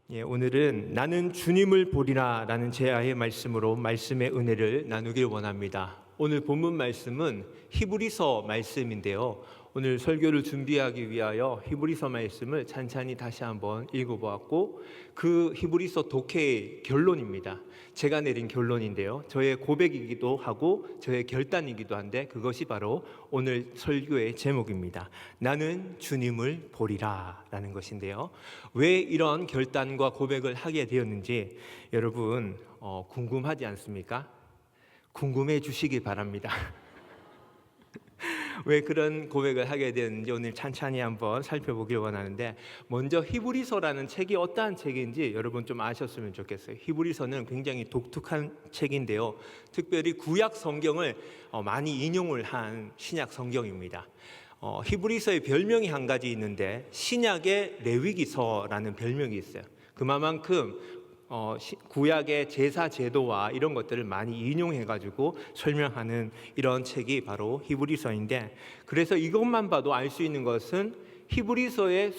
오늘은 나는 주님을 보리라 라는 제아의 말씀으로 말씀의 은혜를 나누길 원합니다. 오늘 본문 말씀은 히브리서 말씀인데요. 오늘 설교를 준비하기 위하여 히브리서 말씀을 찬찬히 다시 한번 읽어보았고, 그 히브리서 독해의 결론입니다. 제가 내린 결론인데요, 저의 고백이기도 하고 저의 결단이기도 한데, 그것이 바로 오늘 설교의 제목입니다. 나는 주님을 보리라 라는 것인데요, 왜 이런 결단과 고백을 하게 되었는지 여러분 궁금하지 않습니까? 궁금해 주시기 바랍니다. 왜 그런 고백을 하게 되었는지 오늘 찬찬히 한번 살펴보길 원하는데, 먼저 히브리서라는 책이 어떠한 책인지 여러분 좀 아셨으면 좋겠어요. 히브리서는 굉장히 독특한 책인데요, 특별히 구약 성경을 많이 인용을 한 신약 성경입니다. 히브리서의 별명이 한 가지 있는데, 신약의 레위기서라는 별명이 있어요. 그만큼 구약의 제사 제도와 이런 것들을 많이 인용해가지고 설명하는 이런 책이 바로 히브리서인데, 그래서 이것만 봐도 알 수 있는 것은 히브리서의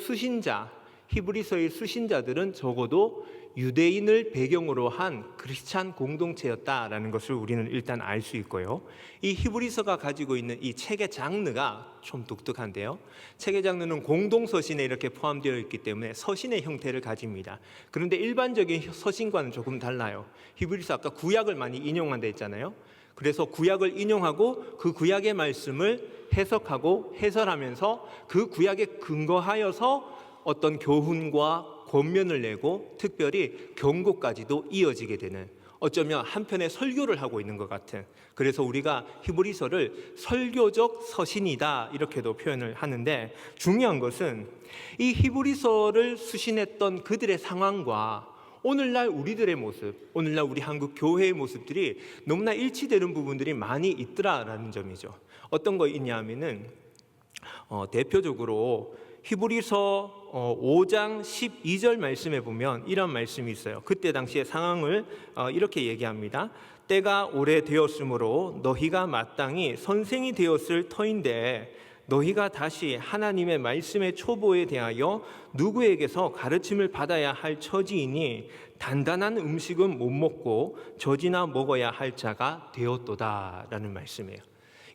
수신자들은 적어도 유대인을 배경으로 한 크리스찬 공동체였다라는 것을 우리는 일단 알 수 있고요. 이 히브리서가 가지고 있는 이 책의 장르가 좀 독특한데요, 책의 장르는 공동서신에 이렇게 포함되어 있기 때문에 서신의 형태를 가집니다. 그런데 일반적인 서신과는 조금 달라요. 히브리서 아까 구약을 많이 인용한다 했잖아요. 그래서 구약을 인용하고 그 구약의 말씀을 해석하고 해설하면서 그 구약에 근거하여서 어떤 교훈과 권면을 내고 특별히 경고까지도 이어지게 되는, 어쩌면 한편의 설교를 하고 있는 것 같은, 그래서 우리가 히브리서를 설교적 서신이다 이렇게도 표현을 하는데, 중요한 것은 이 히브리서를 수신했던 그들의 상황과 오늘날 우리들의 모습, 오늘날 우리 한국 교회의 모습들이 너무나 일치되는 부분들이 많이 있더라라는 점이죠. 어떤 거 있냐 하면은 대표적으로 히브리서 5장 12절 말씀에 보면 이런 말씀이 있어요. 그때 당시의 상황을 이렇게 얘기합니다. 때가 오래되었으므로 너희가 마땅히 선생이 되었을 터인데, 너희가 다시 하나님의 말씀의 초보에 대하여 누구에게서 가르침을 받아야 할 처지이니 단단한 음식은 못 먹고 젖이나 먹어야 할 자가 되었도다 라는 말씀이에요.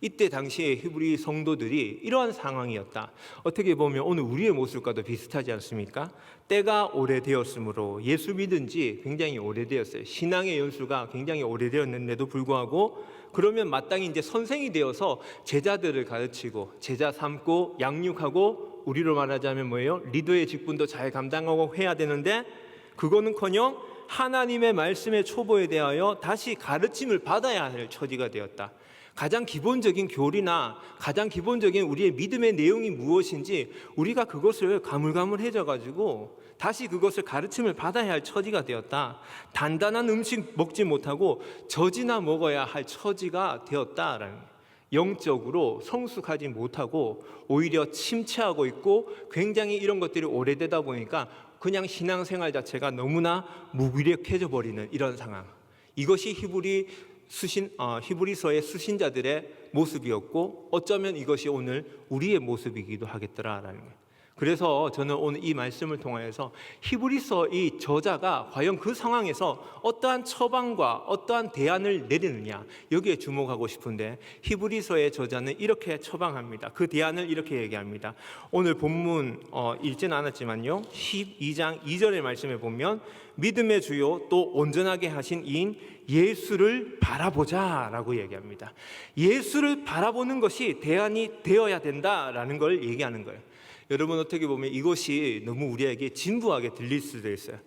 이때 당시에 히브리 성도들이 이러한 상황이었다. 어떻게 보면 오늘 우리의 모습과도 비슷하지 않습니까? 때가 오래되었으므로, 예수 믿은 지 굉장히 오래되었어요. 신앙의 연수가 굉장히 오래되었는데도 불구하고, 그러면 마땅히 이제 선생이 되어서 제자들을 가르치고 제자 삼고 양육하고, 우리로 말하자면 뭐예요? 리더의 직분도 잘 감당하고 해야 되는데, 그거는커녕 하나님의 말씀의 초보에 대하여 다시 가르침을 받아야 할 처지가 되었다. 가장 기본적인 교리나 가장 기본적인 우리의 믿음의 내용이 무엇인지 우리가 그것을 가물가물해져 가지고 다시 그것을 가르침을 받아야 할 처지가 되었다. 단단한 음식 먹지 못하고 젖이나 먹어야 할 처지가 되었다라는, 영적으로 성숙하지 못하고 오히려 침체하고 있고, 굉장히 이런 것들이 오래되다 보니까 그냥 신앙생활 자체가 너무나 무기력해져 버리는 이런 상황. 이것이 히브리서의 수신자들의 모습이었고, 어쩌면 이것이 오늘 우리의 모습이기도 하겠더라라는 거예요. 그래서 저는 오늘 이 말씀을 통하여서 히브리서 이 저자가 과연 그 상황에서 어떠한 처방과 어떠한 대안을 내리느냐, 여기에 주목하고 싶은데, 히브리서의 저자는 이렇게 처방합니다. 그 대안을 이렇게 얘기합니다. 오늘 본문 읽지는 않았지만요, 12장 2절의 말씀에 보면 믿음의 주요 또 온전하게 하신 이인 예수를 바라보자 라고 얘기합니다. 예수를 바라보는 것이 대안이 되어야 된다라는 걸 얘기하는 거예요. 여러분, 어떻게 보면 이것이 너무 우리에게 진부하게 들릴 수도 있어요.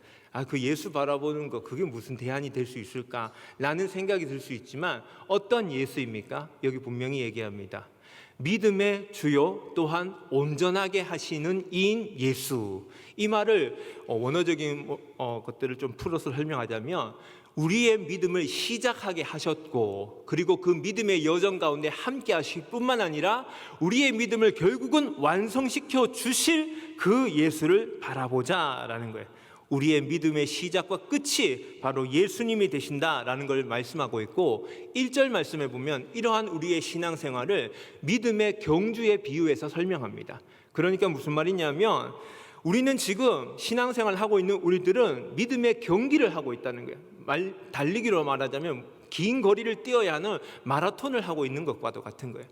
그 예수 바라보는 거, 그게 무슨 대안이 될 수 있을까? 라는 생각이 들 수 있지만, 어떤 예수입니까? 여기 분명히 얘기합니다. 믿음의 주요 또한 온전하게 하시는 이인 예수. 이 말을 원어적인 것들을 좀 풀어서 설명하자면, 우리의 믿음을 시작하게 하셨고, 그리고 그 믿음의 여정 가운데 함께 하실 뿐만 아니라 우리의 믿음을 결국은 완성시켜 주실 그 예수를 바라보자라는 거예요. 우리의 믿음의 시작과 끝이 바로 예수님이 되신다라는 걸 말씀하고 있고, 1절 말씀에 보면 이러한 우리의 신앙생활을 믿음의 경주에 비유해서 설명합니다. 그러니까 무슨 말이냐면, 우리는 지금 신앙생활을 하고 있는 우리들은 믿음의 경기를 하고 있다는 거예요. 달리기로 말하자면 긴 거리를 뛰어야 하는 마라톤을 하고 있는 것과도 같은 거예요.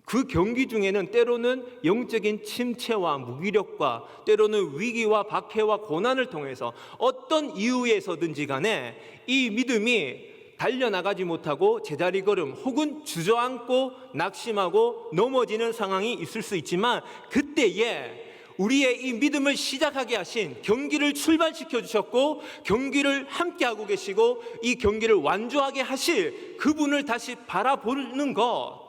그 경기 중에는 때로는 영적인 침체와 무기력과 때로는 위기와 박해와 고난을 통해서 어떤 이유에서든지 간에 이 믿음이 달려나가지 못하고 제자리 걸음 혹은 주저앉고 낙심하고 넘어지는 상황이 있을 수 있지만, 그때에 우리의 이 믿음을 시작하게 하신, 경기를 출발시켜 주셨고 경기를 함께 하고 계시고 이 경기를 완주하게 하실 그분을 다시 바라보는 것,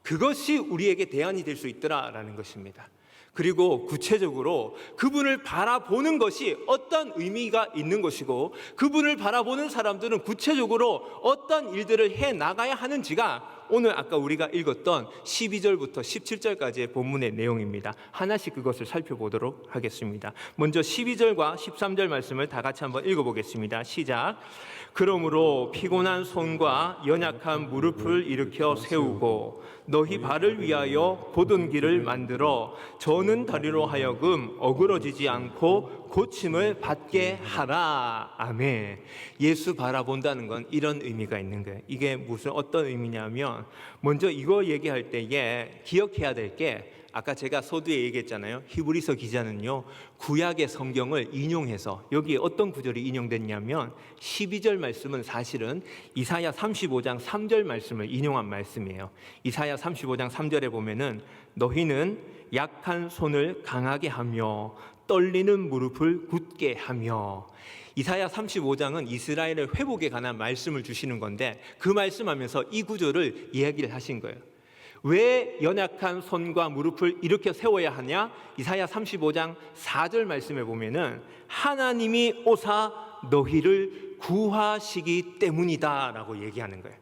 그것이 우리에게 대안이 될 수 있더라라는 것입니다. 그리고 구체적으로 그분을 바라보는 것이 어떤 의미가 있는 것이고, 그분을 바라보는 사람들은 구체적으로 어떤 일들을 해 나가야 하는지가 오늘 아까 우리가 읽었던 12절부터 17절까지의 본문의 내용입니다. 하나씩 그것을 살펴보도록 하겠습니다. 먼저 12절과 13절 말씀을 다 같이 한번 읽어보겠습니다. 시작. 그러므로 피곤한 손과 연약한 무릎을 일으켜 세우고 너희 발을 위하여 곧은 길을 만들어 저는 다리로 하여금 어그러지지 않고 고침을 받게 하라. 아멘. 예수 바라본다는 건 이런 의미가 있는 거예요. 이게 무슨 어떤 의미냐면, 먼저 이거 얘기할 때에 기억해야 될 게, 아까 제가 서두에 얘기했잖아요. 히브리서 기자는요 구약의 성경을 인용해서 여기에 어떤 구절이 인용됐냐면 12절 말씀은 사실은 이사야 35장 3절 말씀을 인용한 말씀이에요. 이사야 35장 3절에 보면은 너희는 약한 손을 강하게 하며 떨리는 무릎을 굳게 하며, 이사야 35장은 이스라엘의 회복에 관한 말씀을 주시는 건데 그 말씀하면서 이 구절을 이야기를 하신 거예요. 왜 연약한 손과 무릎을 일으켜 세워야 하냐? 이사야 35장 4절 말씀에 보면은 하나님이 오사 너희를 구하시기 때문이다 라고 얘기하는 거예요.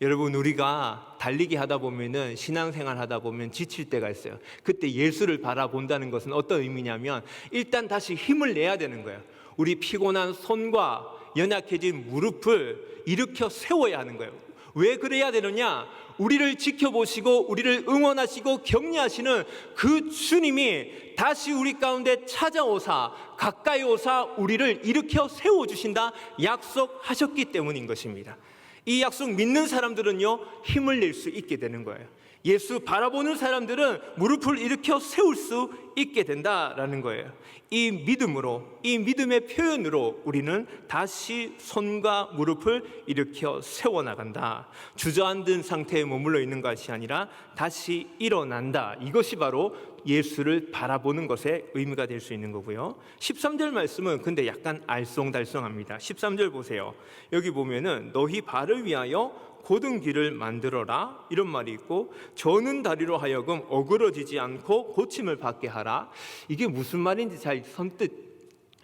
여러분, 우리가 달리기 하다 보면은, 신앙생활 하다 보면 지칠 때가 있어요. 그때 예수를 바라본다는 것은 어떤 의미냐면 일단 다시 힘을 내야 되는 거예요. 우리 피곤한 손과 연약해진 무릎을 일으켜 세워야 하는 거예요. 왜 그래야 되느냐? 우리를 지켜보시고 우리를 응원하시고 격려하시는 그 주님이 다시 우리 가운데 찾아오사 가까이 오사 우리를 일으켜 세워주신다 약속하셨기 때문인 것입니다. 이 약속 믿는 사람들은요 힘을 낼 수 있게 되는 거예요. 예수 바라보는 사람들은 무릎을 일으켜 세울 수 있게 된다라는 거예요. 이 믿음으로, 이 믿음의 표현으로 우리는 다시 손과 무릎을 일으켜 세워나간다. 주저앉은 상태에 머물러 있는 것이 아니라 다시 일어난다. 이것이 바로 예수를 바라보는 것의 의미가 될 수 있는 거고요. 13절 말씀은 근데 약간 알쏭달쏭합니다. 13절 보세요. 여기 보면은 너희 발을 위하여 곧은 길을 만들어라 이런 말이 있고, 저는 다리로 하여금 어그러지지 않고 고침을 받게 하라. 이게 무슨 말인지 잘 선뜻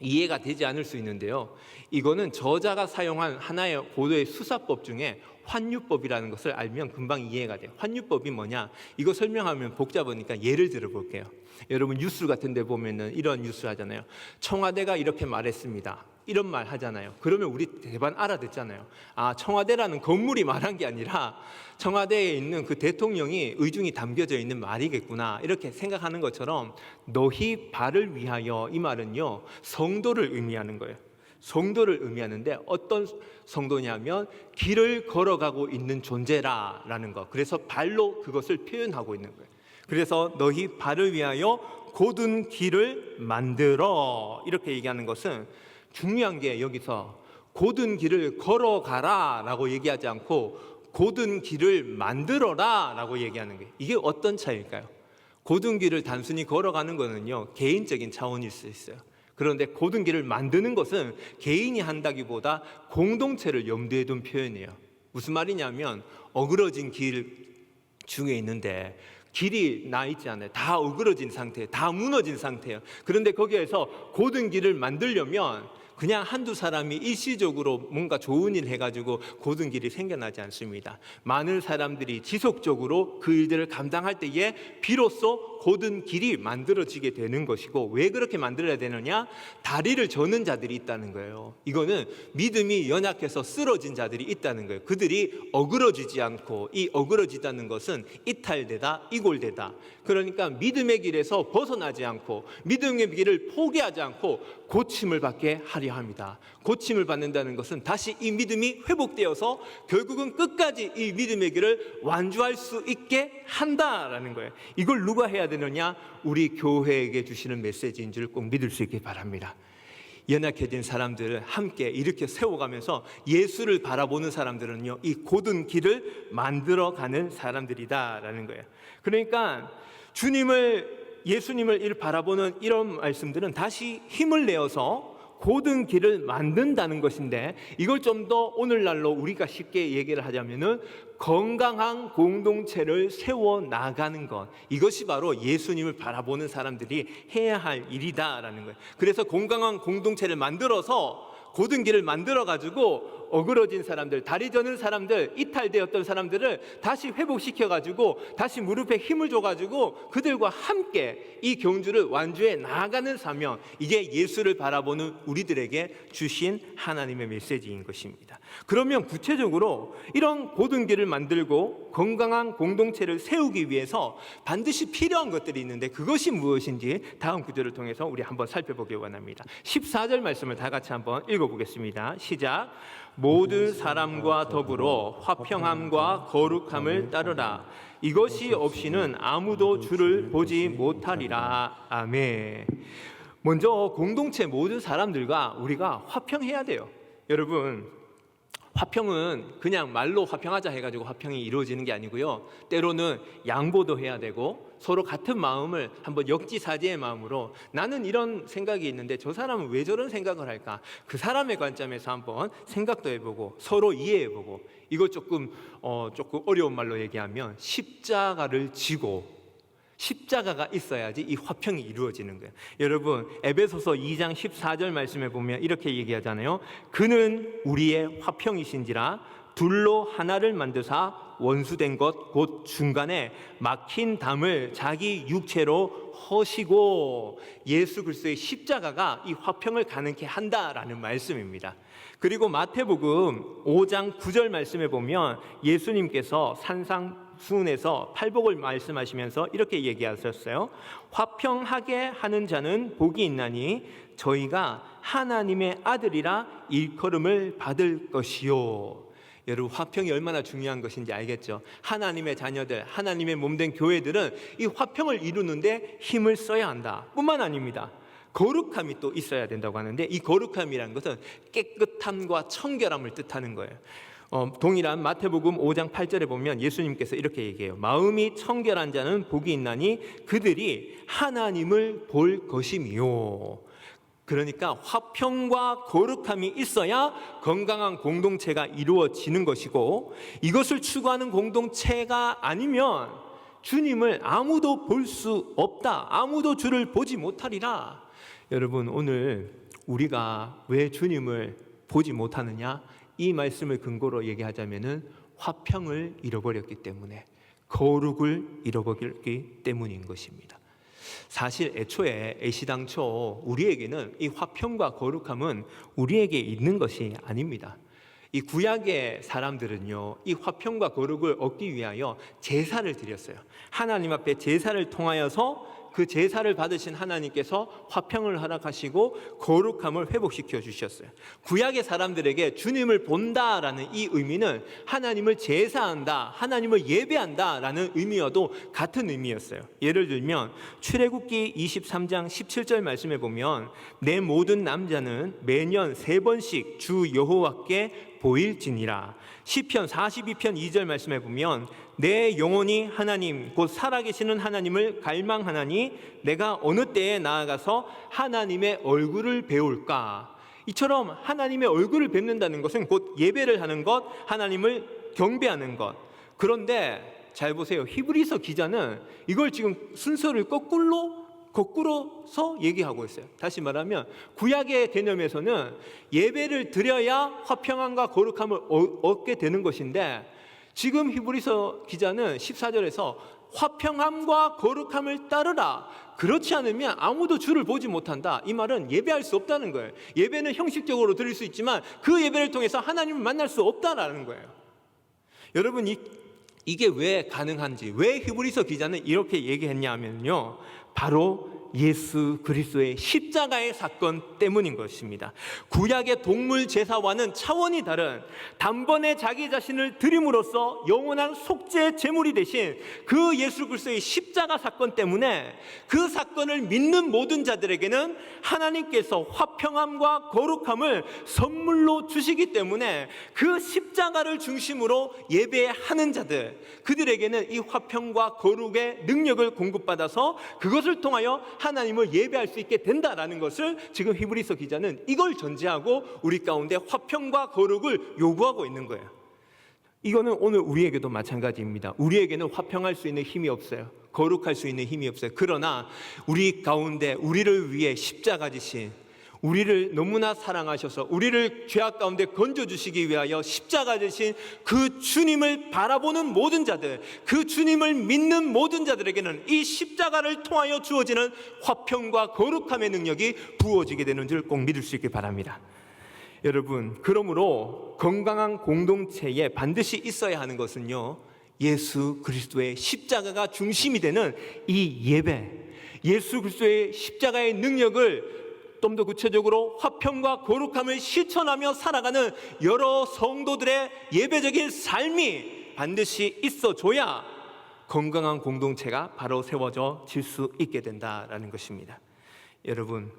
이해가 되지 않을 수 있는데요, 이거는 저자가 사용한 하나의 고도의 수사법 중에 환유법이라는 것을 알면 금방 이해가 돼요. 환유법이 뭐냐? 이거 설명하면 복잡하니까 예를 들어 볼게요. 여러분 뉴스 같은 데 보면은 이런 뉴스 하잖아요. 청와대가 이렇게 말했습니다. 이런 말 하잖아요. 그러면 우리 대반 알아듣잖아요. 아, 청와대라는 건물이 말한 게 아니라 청와대에 있는 그 대통령이 의중이 담겨져 있는 말이겠구나, 이렇게 생각하는 것처럼 너희 발을 위하여, 이 말은요 성도를 의미하는 거예요. 성도를 의미하는데 어떤 성도냐면 길을 걸어가고 있는 존재라는 거. 그래서 발로 그것을 표현하고 있는 거예요. 그래서 너희 발을 위하여 곧은 길을 만들어 이렇게 얘기하는 것은, 중요한 게 여기서 곧은 길을 걸어가라 라고 얘기하지 않고 곧은 길을 만들어라 라고 얘기하는 거예요. 이게 어떤 차이일까요? 곧은 길을 단순히 걸어가는 거는요 개인적인 차원일 수 있어요. 그런데 곧은 길을 만드는 것은 개인이 한다기보다 공동체를 염두에 둔 표현이에요. 무슨 말이냐면 어그러진 길 중에 있는데 길이 나 있지 않아요. 다 어그러진 상태예요. 다 무너진 상태예요. 그런데 거기에서 곧은 길을 만들려면 그냥 한두 사람이 일시적으로 뭔가 좋은 일 해가지고 고든 길이 생겨나지 않습니다. 많은 사람들이 지속적으로 그 일들을 감당할 때에 비로소 고든 길이 만들어지게 되는 것이고, 왜 그렇게 만들어야 되느냐? 다리를 저는 자들이 있다는 거예요. 이거는 믿음이 연약해서 쓰러진 자들이 있다는 거예요. 그들이 어그러지지 않고, 이 어그러지다는 것은 이탈되다, 이골되다. 그러니까 믿음의 길에서 벗어나지 않고 믿음의 길을 포기하지 않고 고침을 받게 하려 합니다. 고침을 받는다는 것은 다시 이 믿음이 회복되어서 결국은 끝까지 이 믿음의 길을 완주할 수 있게 한다라는 거예요. 이걸 누가 해야 되느냐? 우리 교회에게 주시는 메시지인 줄 꼭 믿을 수 있길 바랍니다. 연약해진 사람들을 함께 이렇게 세워가면서 예수를 바라보는 사람들은요, 이 고든 길을 만들어가는 사람들이다라는 거예요. 그러니까 예수님을 바라보는 이런 말씀들은 다시 힘을 내어서 고든 길을 만든다는 것인데, 이걸 좀 더 오늘날로 우리가 쉽게 얘기를 하자면은 건강한 공동체를 세워 나가는 것, 이것이 바로 예수님을 바라보는 사람들이 해야 할 일이다라는 거예요. 그래서 건강한 공동체를 만들어서 고든 길을 만들어 가지고 어그러진 사람들, 다리 저는 사람들, 이탈되었던 사람들을 다시 회복시켜 가지고 다시 무릎에 힘을 줘 가지고 그들과 함께 이 경주를 완주해 나아가는 사명, 이게 예수를 바라보는 우리들에게 주신 하나님의 메시지인 것입니다. 그러면 구체적으로 이런 고든 길을 만들고 건강한 공동체를 세우기 위해서 반드시 필요한 것들이 있는데, 그것이 무엇인지 다음 구절을 통해서 우리 한번 살펴보기 원합니다. 14절 말씀을 다 같이 한번 읽어보겠습니다. 시작. 모든 사람과 더불어 화평함과 거룩함을 따르라. 이것이 없이는 아무도 주를 보지 못하리라. 아멘. 먼저 공동체 모든 사람들과 우리가 화평해야 돼요. 여러분, 화평은 그냥 말로 화평하자 해가지고 화평이 이루어지는 게 아니고요, 때로는 양보도 해야 되고 서로 같은 마음을 한번 역지사지의 마음으로, 나는 이런 생각이 있는데 저 사람은 왜 저런 생각을 할까, 그 사람의 관점에서 한번 생각도 해보고 서로 이해해보고, 이거 조금 어려운 말로 얘기하면 십자가를 지고, 십자가가 있어야지 이 화평이 이루어지는 거예요. 여러분, 에베소서 2장 14절 말씀에 보면 이렇게 얘기하잖아요. 그는 우리의 화평이신지라 둘로 하나를 만드사 원수된 것 곧 중간에 막힌 담을 자기 육체로 허시고, 예수 그리스도의 십자가가 이 화평을 가능케 한다라는 말씀입니다. 그리고 마태복음 5장 9절 말씀에 보면 예수님께서 산상수훈에서 팔복을 말씀하시면서 이렇게 얘기하셨어요. 화평하게 하는 자는 복이 있나니 저희가 하나님의 아들이라 일컬음을 받을 것이요. 여러분, 화평이 얼마나 중요한 것인지 알겠죠? 하나님의 자녀들, 하나님의 몸된 교회들은 이 화평을 이루는데 힘을 써야 한다 뿐만 아닙니다. 거룩함이 또 있어야 된다고 하는데, 이 거룩함이라는 것은 깨끗함과 청결함을 뜻하는 거예요. 동일한 마태복음 5장 8절에 보면 예수님께서 이렇게 얘기해요. 마음이 청결한 자는 복이 있나니 그들이 하나님을 볼 것이미요. 그러니까 화평과 거룩함이 있어야 건강한 공동체가 이루어지는 것이고, 이것을 추구하는 공동체가 아니면 주님을 아무도 볼 수 없다, 아무도 주를 보지 못하리라. 여러분, 오늘 우리가 왜 주님을 보지 못하느냐, 이 말씀을 근거로 얘기하자면은 화평을 잃어버렸기 때문에, 거룩을 잃어버렸기 때문인 것입니다. 사실 애시당초 우리에게는 이 화평과 거룩함은 우리에게 있는 것이 아닙니다. 이 구약의 사람들은요, 이 화평과 거룩을 얻기 위하여 제사를 드렸어요. 하나님 앞에 제사를 통하여서 그 제사를 받으신 하나님께서 화평을 허락하시고 거룩함을 회복시켜 주셨어요. 구약의 사람들에게 주님을 본다라는 이 의미는 하나님을 제사한다, 하나님을 예배한다라는 의미와도 같은 의미였어요. 예를 들면 출애굽기 23장 17절 말씀에 보면 내 모든 남자는 매년 3번씩 주 여호와께 보일지니라. 시편 42편 2절 말씀에 보면 내 영혼이 하나님 곧 살아계시는 하나님을 갈망하나니 내가 어느 때에 나아가서 하나님의 얼굴을 배울까. 이처럼 하나님의 얼굴을 뵙는다는 것은 곧 예배를 하는 것, 하나님을 경배하는 것. 그런데 잘 보세요. 히브리서 기자는 이걸 지금 순서를 거꾸로 거꾸로서 얘기하고 있어요. 다시 말하면 구약의 개념에서는 예배를 드려야 화평함과 거룩함을 얻게 되는 것인데, 지금 히브리서 기자는 14절에서 화평함과 거룩함을 따르라, 그렇지 않으면 아무도 주를 보지 못한다. 이 말은 예배할 수 없다는 거예요. 예배는 형식적으로 드릴 수 있지만 그 예배를 통해서 하나님을 만날 수 없다라는 거예요. 여러분, 이게 왜 가능한지, 왜 히브리서 기자는 이렇게 얘기했냐 하면요, 바로 예수 그리스도의 십자가의 사건 때문인 것입니다. 구약의 동물 제사와는 차원이 다른 단번에 자기 자신을 드림으로써 영원한 속죄 제물이 되신 그 예수 그리스도의 십자가 사건 때문에, 그 사건을 믿는 모든 자들에게는 하나님께서 화평함과 거룩함을 선물로 주시기 때문에 그 십자가를 중심으로 예배하는 자들, 그들에게는 이 화평과 거룩의 능력을 공급받아서 그것을 통하여 하나님을 예배할 수 있게 된다라는 것을 지금 히브리서 기자는 이걸 전제하고 우리 가운데 화평과 거룩을 요구하고 있는 거예요. 이거는 오늘 우리에게도 마찬가지입니다. 우리에게는 화평할 수 있는 힘이 없어요. 거룩할 수 있는 힘이 없어요. 그러나 우리 가운데 우리를 위해 십자가 지신, 우리를 너무나 사랑하셔서 우리를 죄악 가운데 건져주시기 위하여 십자가 되신 그 주님을 바라보는 모든 자들, 그 주님을 믿는 모든 자들에게는 이 십자가를 통하여 주어지는 화평과 거룩함의 능력이 부어지게 되는 줄 꼭 믿을 수 있길 바랍니다. 여러분, 그러므로 건강한 공동체에 반드시 있어야 하는 것은요, 예수 그리스도의 십자가가 중심이 되는 이 예배, 예수 그리스도의 십자가의 능력을 좀 더 구체적으로 화평과 거룩함을 실천하며 살아가는 여러 성도들의 예배적인 삶이 반드시 있어줘야 건강한 공동체가 바로 세워져 질 수 있게 된다라는 것입니다. 여러분,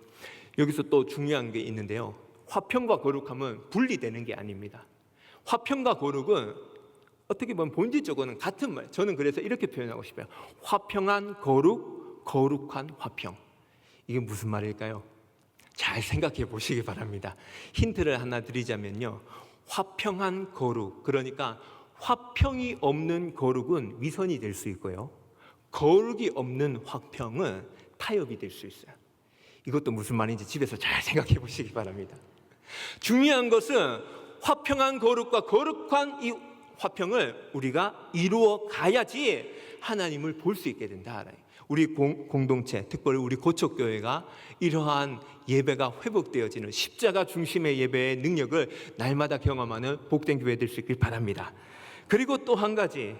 여기서 또 중요한 게 있는데요, 화평과 거룩함은 분리되는 게 아닙니다. 화평과 거룩은 어떻게 보면 본질적으로는 같은 말. 저는 그래서 이렇게 표현하고 싶어요. 화평한 거룩, 거룩한 화평. 이게 무슨 말일까요? 잘 생각해 보시기 바랍니다. 힌트를 하나 드리자면요, 화평한 거룩, 그러니까 화평이 없는 거룩은 위선이 될 수 있고요, 거룩이 없는 화평은 타협이 될 수 있어요. 이것도 무슨 말인지 집에서 잘 생각해 보시기 바랍니다. 중요한 것은 화평한 거룩과 거룩한 이 화평을 우리가 이루어 가야지 하나님을 볼 수 있게 된다. 우리 공동체, 특별히 우리 고척교회가 이러한 예배가 회복되어지는 십자가 중심의 예배의 능력을 날마다 경험하는 복된 교회 될 수 있길 바랍니다. 그리고 또 한 가지,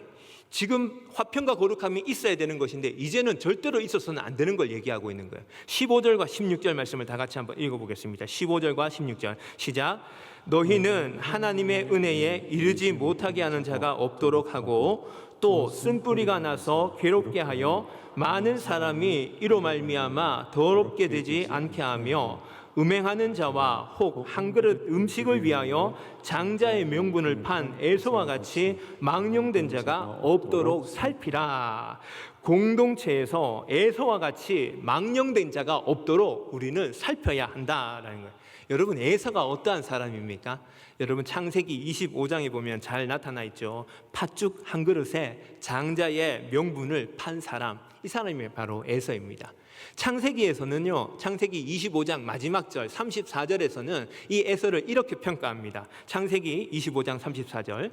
지금 화평과 거룩함이 있어야 되는 것인데 이제는 절대로 있어서는 안 되는 걸 얘기하고 있는 거예요. 15절과 16절 말씀을 다 같이 한번 읽어보겠습니다. 15절과 16절 시작. 너희는 하나님의 은혜에 이르지 못하게 하는 자가 없도록 하고 또 쓴뿌리가 나서 괴롭게 하여 많은 사람이 이로 말미암아 더럽게 되지 않게 하며 음행하는 자와 혹 한 그릇 음식을 위하여 장자의 명분을 판 에서와 같이 망령된 자가 없도록 살피라. 공동체에서 에서와 같이 망령된 자가 없도록 우리는 살펴야 한다라는 거예요. 여러분, 에서가 어떠한 사람입니까? 여러분, 창세기 25장에 보면 잘 나타나 있죠. 팥죽 한 그릇에 장자의 명분을 판 사람, 이 사람이 바로 에서입니다. 창세기에서는요, 창세기 25장 마지막 절 34절에서는 이 에서를 이렇게 평가합니다. 창세기 25장 34절,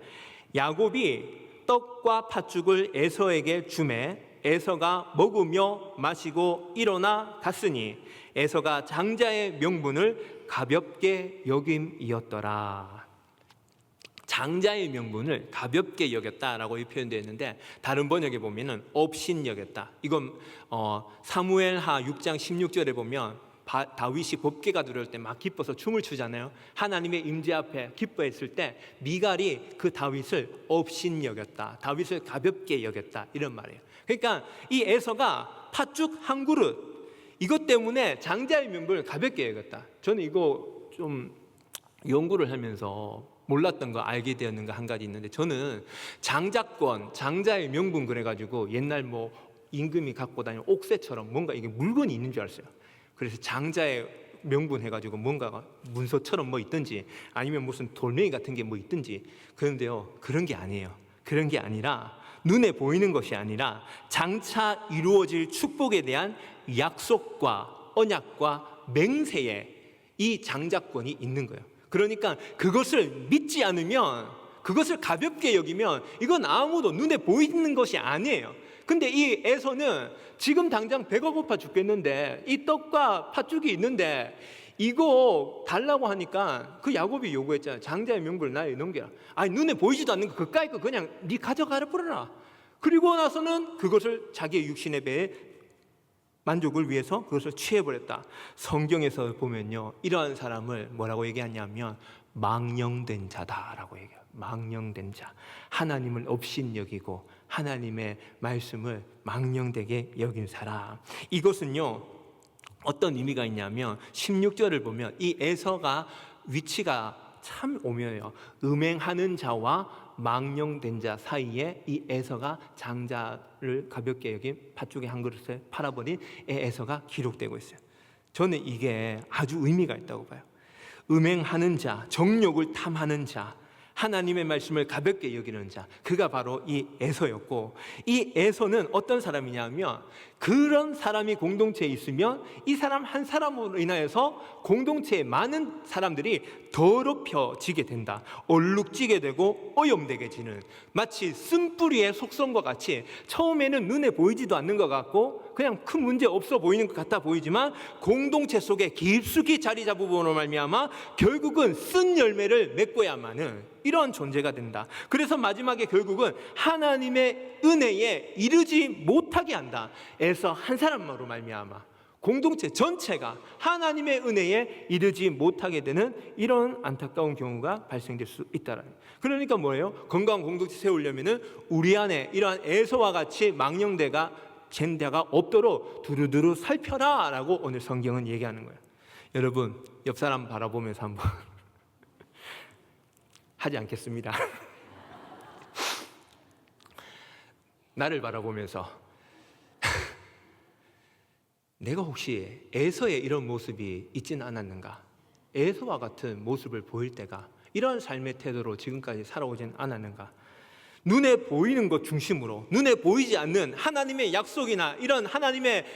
야곱이 떡과 팥죽을 에서에게 주매 에서가 먹으며 마시고 일어나 갔으니 에서가 장자의 명분을 가볍게 여김이었더라. 장자의 명분을 가볍게 여겼다라고 표현되어 있는데, 다른 번역에 보면은 업신 여겼다. 이건 사무엘하 6장 16절에 보면 다윗이 법궤가 들어올 때 막 기뻐서 춤을 추잖아요. 하나님의 임재 앞에 기뻐했을 때 미갈이 그 다윗을 업신 여겼다, 다윗을 가볍게 여겼다, 이런 말이에요. 그러니까 이 에서가 팥죽 한 그릇, 이것 때문에 장자의 명분을 가볍게 여겼다. 저는 이거 좀 연구를 하면서 몰랐던 거 알게 되었는 거 한 가지 있는데, 저는 장자권, 장자의 명분 그래가지고 옛날 뭐 임금이 갖고 다니는 옥새처럼 뭔가 이게 물건이 있는 줄 알았어요. 그래서 장자의 명분 해가지고 뭔가가 문서처럼 뭐 있든지 아니면 무슨 돌멩이 같은 게 뭐 있든지. 그런데요, 그런 게 아니에요. 그런 게 아니라 눈에 보이는 것이 아니라 장차 이루어질 축복에 대한 약속과 언약과 맹세에 이 장자권이 있는 거예요. 그러니까 그것을 믿지 않으면, 그것을 가볍게 여기면 이건 아무도 눈에 보이는 것이 아니에요. 근데 이 에서는 지금 당장 배가 고파 죽겠는데 이 떡과 팥죽이 있는데 이거 달라고 하니까 그 야곱이 요구했잖아요. 장자의 명분을 나에 넘겨라. 아니 눈에 보이지도 않는 거 그까이 거 그냥 네 가져가라 버려라. 그리고 나서는 그것을 자기의 육신의 배에 만족을 위해서 그것을 취해버렸다. 성경에서 보면요, 이러한 사람을 뭐라고 얘기하냐면 망령된 자다라고 얘기해요. 망령된 자, 하나님을 업신여기고 하나님의 말씀을 망령되게 여긴 사람. 이것은요 어떤 의미가 있냐면 16절을 보면 이 에서가 위치가 참 오묘해요. 음행하는 자와 망령된 자 사이에 이 에서가 장자를 가볍게 여긴 팥죽의 한 그릇에 팔아버린 에서가 기록되고 있어요. 저는 이게 아주 의미가 있다고 봐요. 음행하는 자, 정욕을 탐하는 자, 하나님의 말씀을 가볍게 여기는 자, 그가 바로 이 에서였고, 이 에서는 어떤 사람이냐면 그런 사람이 공동체에 있으면 이 사람 한 사람으로 인하여서 공동체의 많은 사람들이 더럽혀지게 된다. 얼룩지게 되고 오염되게 지는, 마치 쓴뿌리의 속성과 같이 처음에는 눈에 보이지도 않는 것 같고 그냥 큰 문제 없어 보이는 것 같아 보이지만 공동체 속에 깊숙이 자리 잡음으로 말미암아 결국은 쓴 열매를 맺고야만은 이런 존재가 된다. 그래서 마지막에 결국은 하나님의 은혜에 이르지 못하게 한다. 에서 한 사람으로 말미암아 공동체 전체가 하나님의 은혜에 이르지 못하게 되는 이런 안타까운 경우가 발생될 수 있다라는. 그러니까 뭐예요? 건강한 공동체 세우려면은 우리 안에 이러한 에서와 같이 망령되가 젠자가 없도록 두루두루 살펴라라고 오늘 성경은 얘기하는 거예요. 여러분 옆 사람 바라보면서 한번 하지 않겠습니다. 나를 바라보면서 내가 혹시 에서의 이런 모습이 있지는 않았는가? 에서와 같은 모습을 보일 때가 이런 삶의 태도로 지금까지 살아오진 않았는가? 눈에 보이는 것 중심으로, 눈에 보이지 않는 하나님의 약속이나 이런 하나님의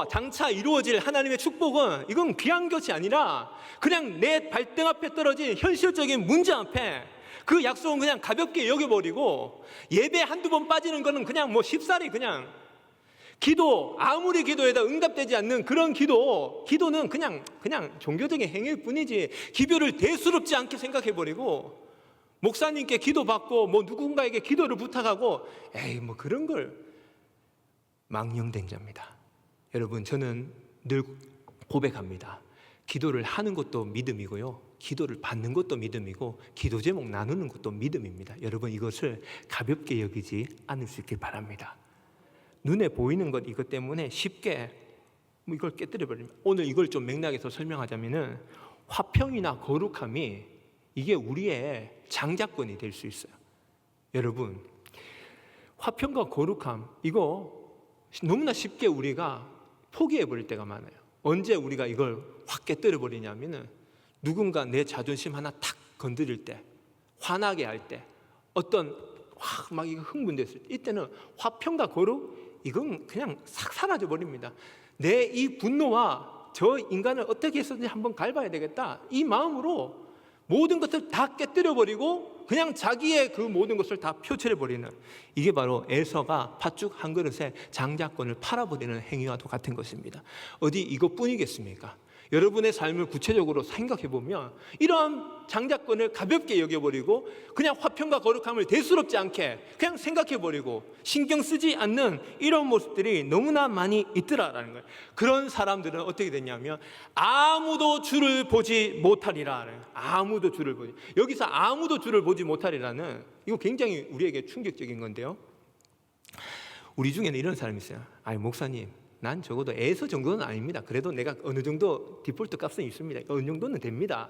장차 이루어질 하나님의 축복은 이건 귀한 것이 아니라 그냥 내 발등 앞에 떨어진 현실적인 문제 앞에 그 약속은 그냥 가볍게 여겨버리고 예배 한두 번 빠지는 거는 그냥 쉽사리 그냥 기도, 아무리 기도해도 응답되지 않는 그런 기도는 그냥 종교적인 행위일 뿐이지 기도를 대수롭지 않게 생각해버리고 목사님께 기도받고 누군가에게 기도를 부탁하고 에이 그런 걸 망령된 자입니다. 여러분 저는 늘 고백합니다. 기도를 하는 것도 믿음이고요, 기도를 받는 것도 믿음이고 기도 제목 나누는 것도 믿음입니다. 여러분 이것을 가볍게 여기지 않을 수 있길 바랍니다. 눈에 보이는 것 이것 때문에 쉽게 이걸 깨뜨려버립니다. 오늘 이걸 좀 맥락에서 설명하자면은 화평이나 거룩함이 이게 우리의 장자권이 될 수 있어요. 여러분 화평과 거룩함 이거 너무나 쉽게 우리가 포기해버릴 때가 많아요. 언제 우리가 이걸 확 깨뜨려버리냐면은 누군가 내 자존심 하나 탁 건드릴 때, 화나게 할 때, 어떤 막 이거 흥분됐을 때, 이때는 화평과 거룩 이건 그냥 싹 사라져 버립니다. 내 이 분노와 저 인간을 어떻게 해서든지 한번 갈봐야 되겠다 이 마음으로 모든 것을 다 깨뜨려 버리고 그냥 자기의 그 모든 것을 다 표출해 버리는, 이게 바로 에서가 팥죽 한 그릇에 장자권을 팔아버리는 행위와도 같은 것입니다. 어디 이것뿐이겠습니까? 여러분의 삶을 구체적으로 생각해 보면 이러한 장자권을 가볍게 여겨버리고 그냥 화평과 거룩함을 대수롭지 않게 그냥 생각해 버리고 신경 쓰지 않는 이런 모습들이 너무나 많이 있더라라는 거예요. 그런 사람들은 어떻게 됐냐면 아무도 주를 보지 못하리라. 아무도 주를 보지, 여기서 아무도 주를 보지 못하리라는 이거 굉장히 우리에게 충격적인 건데요, 우리 중에는 이런 사람이 있어요. 아니 목사님 난 적어도 에서 정도는 아닙니다. 그래도 내가 어느 정도 디폴트 값은 있습니다. 어느 정도는 됩니다.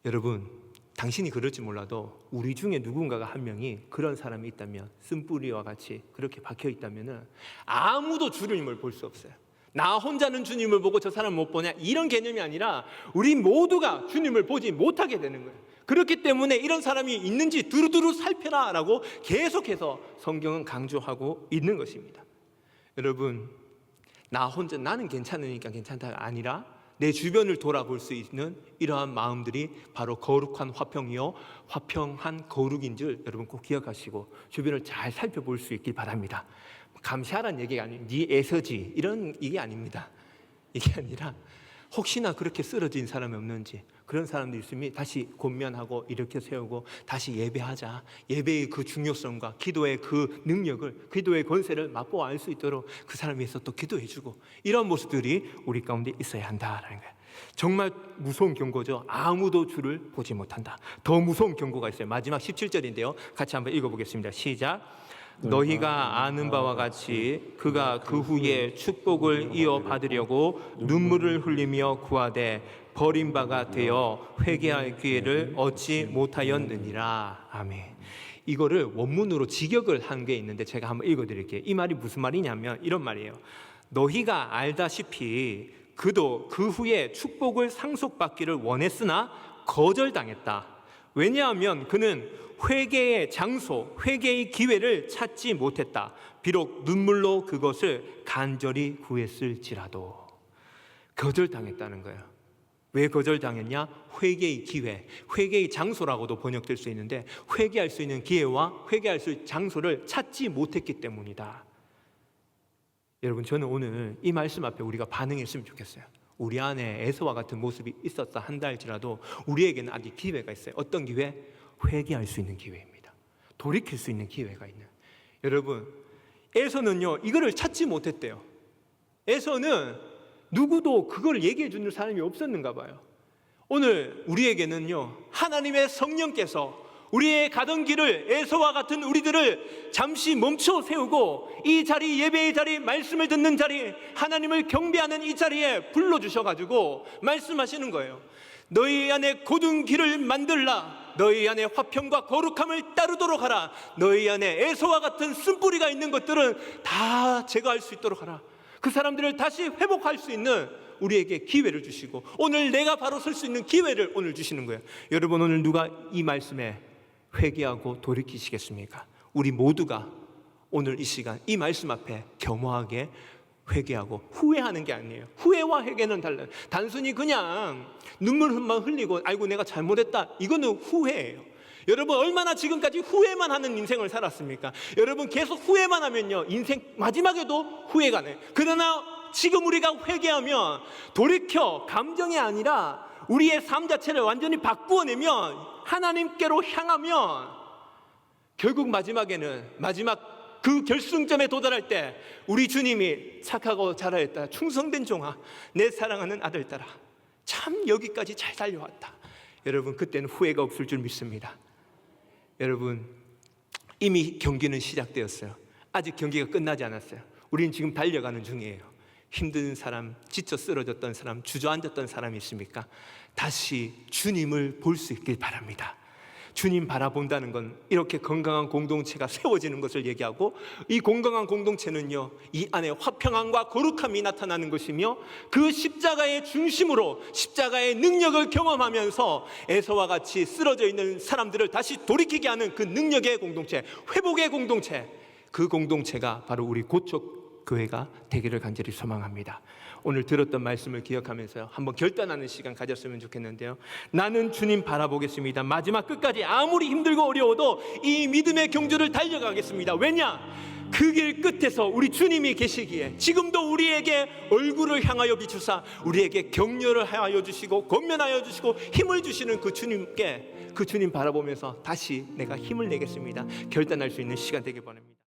여러분 당신이 그럴지 몰라도 우리 중에 누군가가 한 명이 그런 사람이 있다면, 쓴뿌리와 같이 그렇게 박혀 있다면 아무도 주님을 볼 수 없어요. 나 혼자는 주님을 보고 저 사람 못 보냐 이런 개념이 아니라 우리 모두가 주님을 보지 못하게 되는 거예요. 그렇기 때문에 이런 사람이 있는지 두루두루 살펴라 라고 계속해서 성경은 강조하고 있는 것입니다. 여러분, 나는 괜찮으니까 괜찮다가 아니라 내 주변을 돌아볼 수 있는 이러한 마음들이 바로 거룩한 화평이요 화평한 거룩인 줄 여러분 꼭 기억하시고 주변을 잘 살펴볼 수 있길 바랍니다. 감시하라는 얘기가 아니에요. 네 애서지 이런 이게 아닙니다. 이게 아니라 혹시나 그렇게 쓰러진 사람이 없는지, 그런 사람들이 있으면 다시 권면하고 일으켜 세우고 다시 예배하자. 예배의 그 중요성과 기도의 그 능력을, 기도의 권세를 맛보아 알 수 있도록 그 사람을 위해서 또 기도해주고, 이런 모습들이 우리 가운데 있어야 한다라는 거예요. 정말 무서운 경고죠. 아무도 주를 보지 못한다. 더 무서운 경고가 있어요. 마지막 17절인데요 같이 한번 읽어보겠습니다. 시작. 너희가 아는 바와 같이 그가 그 후에 축복을 이어받으려고 눈물을 흘리며 구하되 버림바가 되어 회개할 기회를 얻지 못하였느니라. 아멘. 이거를 원문으로 직역을 한 게 있는데 제가 한번 읽어드릴게요. 이 말이 무슨 말이냐면 이런 말이에요. 너희가 알다시피 그도 그 후에 축복을 상속받기를 원했으나 거절당했다. 왜냐하면 그는 회개의 장소, 회개의 기회를 찾지 못했다. 비록 눈물로 그것을 간절히 구했을지라도. 거절당했다는 거예요. 왜 거절당했냐? 회개의 기회, 회개의 장소라고도 번역될 수 있는데 회개할 수 있는 기회와 회개할 수 있는 장소를 찾지 못했기 때문이다. 여러분, 저는 오늘 이 말씀 앞에 우리가 반응했으면 좋겠어요. 우리 안에 에서와 같은 모습이 있었다 한다 할지라도 우리에게는 아직 기회가 있어요. 어떤 기회? 회개할 수 있는 기회입니다. 돌이킬 수 있는 기회가 있는. 여러분, 에서는요 이거를 찾지 못했대요. 에서는 누구도 그걸 얘기해 주는 사람이 없었는가 봐요. 오늘 우리에게는요 하나님의 성령께서 우리의 가던 길을, 에서와 같은 우리들을 잠시 멈춰 세우고 이 자리, 예배의 자리, 말씀을 듣는 자리, 하나님을 경배하는 이 자리에 불러주셔가지고 말씀하시는 거예요. 너희 안에 곧은 길을 만들라. 너희 안에 화평과 거룩함을 따르도록 하라. 너희 안에 에서와 같은 쓴뿌리가 있는 것들은 다 제거할 수 있도록 하라. 그 사람들을 다시 회복할 수 있는 우리에게 기회를 주시고 오늘 내가 바로 설 수 있는 기회를 오늘 주시는 거예요. 여러분, 오늘 누가 이 말씀에 회개하고 돌이키시겠습니까? 우리 모두가 오늘 이 시간 이 말씀 앞에 겸허하게 회개하고, 후회하는 게 아니에요. 후회와 회개는 달라요. 단순히 그냥 눈물만 흘리고 아이고 내가 잘못했다, 이거는 후회예요. 여러분, 얼마나 지금까지 후회만 하는 인생을 살았습니까? 여러분, 계속 후회만 하면요 인생 마지막에도 후회가 나요. 그러나 지금 우리가 회개하면 돌이켜 감정이 아니라 우리의 삶 자체를 완전히 바꾸어내면, 하나님께로 향하면 결국 마지막에는, 마지막 그 결승점에 도달할 때 우리 주님이 착하고 잘하였다, 충성된 종아, 내 사랑하는 아들딸아, 참 여기까지 잘 달려왔다. 여러분, 그때는 후회가 없을 줄 믿습니다. 여러분, 이미 경기는 시작되었어요. 아직 경기가 끝나지 않았어요. 우리는 지금 달려가는 중이에요. 힘든 사람, 지쳐 쓰러졌던 사람, 주저앉았던 사람이 있습니까? 다시 주님을 볼 수 있길 바랍니다. 주님 바라본다는 건 이렇게 건강한 공동체가 세워지는 것을 얘기하고, 이 건강한 공동체는요 이 안에 화평함과 거룩함이 나타나는 것이며, 그 십자가의 중심으로 십자가의 능력을 경험하면서 에서와 같이 쓰러져 있는 사람들을 다시 돌이키게 하는 그 능력의 공동체, 회복의 공동체, 그 공동체가 바로 우리 고척 교회가 되기를 간절히 소망합니다. 오늘 들었던 말씀을 기억하면서 한번 결단하는 시간 가졌으면 좋겠는데요. 나는 주님 바라보겠습니다. 마지막 끝까지 아무리 힘들고 어려워도 이 믿음의 경주를 달려가겠습니다. 왜냐? 그 길 끝에서 우리 주님이 계시기에 지금도 우리에게 얼굴을 향하여 비추사 우리에게 격려를 하여 주시고 권면하여 주시고 힘을 주시는 그 주님께, 그 주님 바라보면서 다시 내가 힘을 내겠습니다 결단할 수 있는 시간 되길 바랍니다.